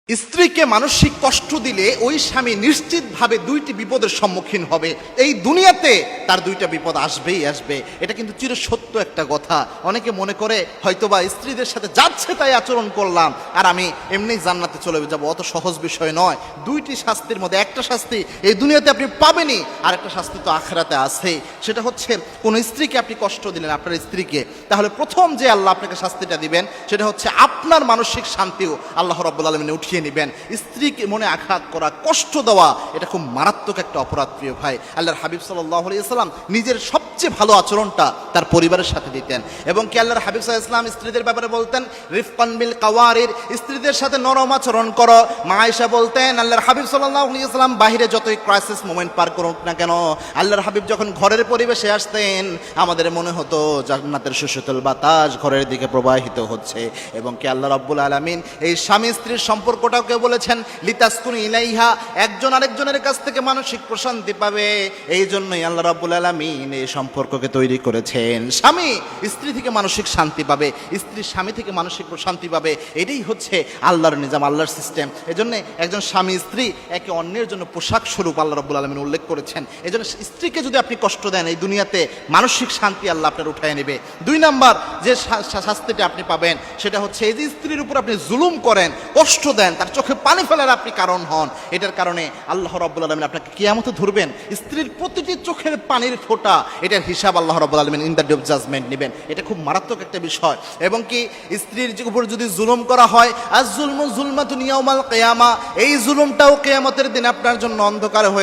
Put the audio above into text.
স্ত্রীকে মানসিক কষ্ট দিলে ওই স্বামী নিশ্চিতভাবে দুইটি বিপদের সম্মুখীন হবে। এই দুনিয়াতে তার দুইটা বিপদ আসবেই আসবে। এটা কিন্তু চিরসত্য একটা কথা। অনেকে মনে করে হয়তোবা স্ত্রীদের সাথে যাচ্ছে তাই আচরণ করলাম আর আমি এমনি জান্নাতে চলে যাব, অত সহজ বিষয় নয়। দুইটি শাস্তির মধ্যে একটা শাস্তি এই দুনিয়াতে আপনি পাবেনই, আর একটা শাস্তি তো আখিরাতে আছেই। সেটা হচ্ছে কোন স্ত্রীকে আপনি কষ্ট দিলেন, আপনার স্ত্রীকে, তাহলে প্রথম যে আল্লাহ আপনাকে শাস্তিটা দিবেন সেটা হচ্ছে আপনার মানসিক শান্তিও আল্লাহ রাব্বুল আলামিন উঠিয়ে নিবেন। স্ত্রীকে মনে আঘাত করা, কষ্ট দেওয়া, এটা খুব মারাত্মক একটা অপরাধ প্রিয় ভাই। আল্লাহর হাবিব সাল্লাল্লাহু আলাইহি ওয়াসাল্লাম নিজের সবচেয়ে ভালো আচরণটা তার পরিবারের সাথে দিতেন। এবং কি আল্লাহর হাবিব সাল্লাল্লাহু আলাইহি ওয়াসাল্লাম স্ত্রীদের ব্যাপারে বলতেন রিফকান বিল কাওয়ারির, স্ত্রীদের সাথে নরম আচরণ করো। মা আয়েশা বলতেন আল্লাহর হাবিব সাল্লাল্লাহু আলাইহি ওয়াসাল্লাম বাহিরে যতই ক্রাইসিস মোমেন্ট পার করুক না কেন, আল্লাহর হাবিব যখন ঘরের পরিবেশে আসতেন আমাদের মনে হতো জান্নাতের সুশীতল বাতাস ঘরের দিকে প্রবাহিত হচ্ছে। এবং কি আল্লাহ রাব্বুল আলামিন এই স্বামী স্ত্রীর সম্পর্কটাকে বলেছেন লিতাসকুনু ইলাইহা, একজন আরেকজনের কাছ থেকে মানসিক প্রশান্তি পাবে। এই জন্যই আল্লাহ রাব্বুল আলামিন এই সম্পর্ককে তৈরি করেছেন। স্বামী স্ত্রী থেকে মানসিক শান্তি পাবে, স্ত্রী স্বামী থেকে মানসিক প্রশান্তি পাবে। এটাই হচ্ছে আল্লাহর নিজাম, আল্লাহর সিস্টেম। এজন্য একজন স্বামী স্ত্রী একে অন্যের জন্য পোশাক স্বরূপ আল্লাহ রাব্বুল আলামিন উল্লেখ করেছেন। এজন্য স্ত্রীকে যদি আপনি কষ্ট দেন এই দুনিয়াতে মানসিক শান্তি আল্লাহ আপনার উঠায় নেবে। 2 নাম্বার যে শাস্তিটা আপনি পাবেন সেটা হচ্ছে এই যে স্ত্রীর উপর আপনি জুলুম করেন, কষ্ট দেন, তার চোখে পানি ফেলার আপনি কারণ হন, এটার কারণে আল্লাহ রাব্বুল আলামিন আপনাকে কিয়ামতে ধরবেন। স্ত্রীর প্রতিটি চোখের পানির ফোঁটা এটার হিসাব আল্লাহ রাব্বুল আলামিন in the day of judgment নেবেন। এটা খুব মারাত্মক একটা বিষয়। এবং কি স্ত্রীর উপর যদি জুলুম করা হয়, আজ জুলমু জুলমাতুন ইয়াউমাল কিয়ামা, এই জুলুমটাও কিয়ামতের দিন আপনার জন্য অন্ধকার হয়ে